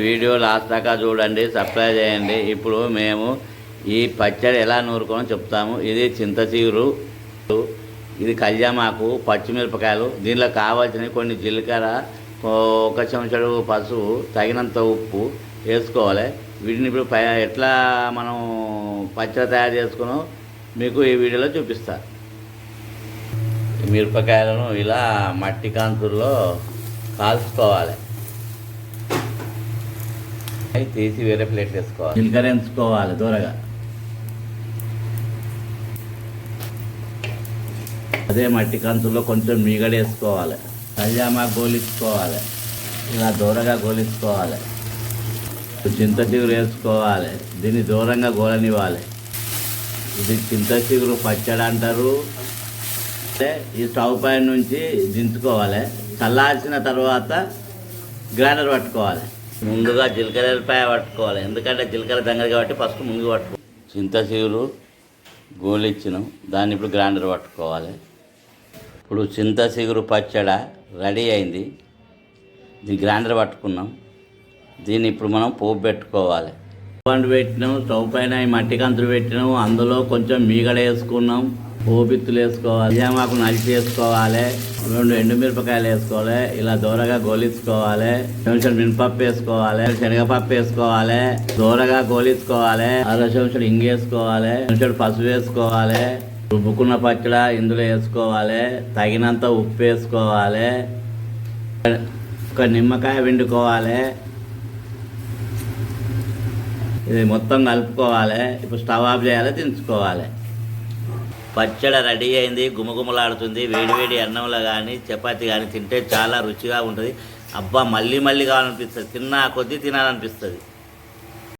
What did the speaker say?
Video last దాకా చూడండి, subscribe చేయండి. ఇప్పుడు మేము ఈ పచ్చడి ఎలా నూరుకోనో చెప్తాము. ఇది చింతచిగురు, ఇది కళ్యామాకు, పచ్చిమిరపకాయలు, దీనిలో కావాల్సిన కొన్ని జీలకర్ర, ఒక చెంచాడు పసుపు, తగినంత ఉప్పు వేసుకోవాలి. వీటిని ఇప్పుడు ఎట్లా మనం పచ్చడి తయారు చేసుకున్నాం మీకు ఈ వీడియోలో చూపిస్తా. మిరపకాయలను ఇలా మట్టి కాంతుల్లో కాల్చుకోవాలి. తీసి వేరే ప్లేట్ వేసుకోవాలి. జీలకర్ర ఎంచుకోవాలి దూరగా. అదే మట్టి కంచుల్లో కొంచెం మీగడ వేసుకోవాలి. కళ్యామాకు గోలించుకోవాలి. ఇలా దూరగా గోలించుకోవాలి. చింతచిగురు వేసుకోవాలి. దీన్ని దూరంగా గోలనివ్వాలి. ఇది చింతచిగురు పచ్చడి అంటారు. ఈ స్టవ్ పైన నుంచి దించుకోవాలి. చల్లార్చిన తర్వాత గ్రైండర్ పట్టుకోవాలి. ముందుగా జీలకర్రపాయ పట్టుకోవాలి, ఎందుకంటే జీలకర్ర దగ్గర కాబట్టి ఫస్ట్ ముందు పట్టుకోవాలి. చింతచిగురు గోలిచ్చినాం, దాన్ని ఇప్పుడు గ్రైండర్ పట్టుకోవాలి. ఇప్పుడు చింతచిగురు పచ్చడి రెడీ అయింది. దీన్ని గ్రైండర్ పట్టుకున్నాం. దీన్ని ఇప్పుడు మనం పోపు పెట్టుకోవాలి. పండు పెట్టినాం, స్టవ్ పైన ఈ మట్టి కంతులు పెట్టినాం, అందులో కొంచెం మీగడ వేసుకున్నాం, పోపిత్తులు వేసుకోవాలి, కళ్యామాకు నలిచి వేసుకోవాలి, 2 ఎండుమిరపకాయలు వేసుకోవాలి. ఇలా దూరగా గోలించుకోవాలి. కొంచెం మినపప్పు వేసుకోవాలి, శనగపప్పు వేసుకోవాలి, దూరగా గోలించుకోవాలి. 1/2 చెంచాడు ఇంగు వేసుకోవాలి, కొంచెం పసుపు వేసుకోవాలి. రుబ్బుకున్న పచ్చడి ఇందులో వేసుకోవాలి. తగినంత ఉప్పు వేసుకోవాలి. ఒక నిమ్మకాయ పిండుకోవాలి. ఇది మొత్తం కలుపుకోవాలి. ఇప్పుడు స్టవ్ ఆఫ్ చేయాలి, దించుకోవాలి. పచ్చడి రెడీ అయింది, గుమగుమలాడుతుంది. వేడివేడి అన్నంలో కానీ చపాతీ కానీ తింటే చాలా రుచిగా ఉంటుంది. అబ్బా, మళ్ళీ మళ్ళీ కావాలనిపిస్తుంది. తిన్నా కొద్దీ తినాలనిపిస్తుంది.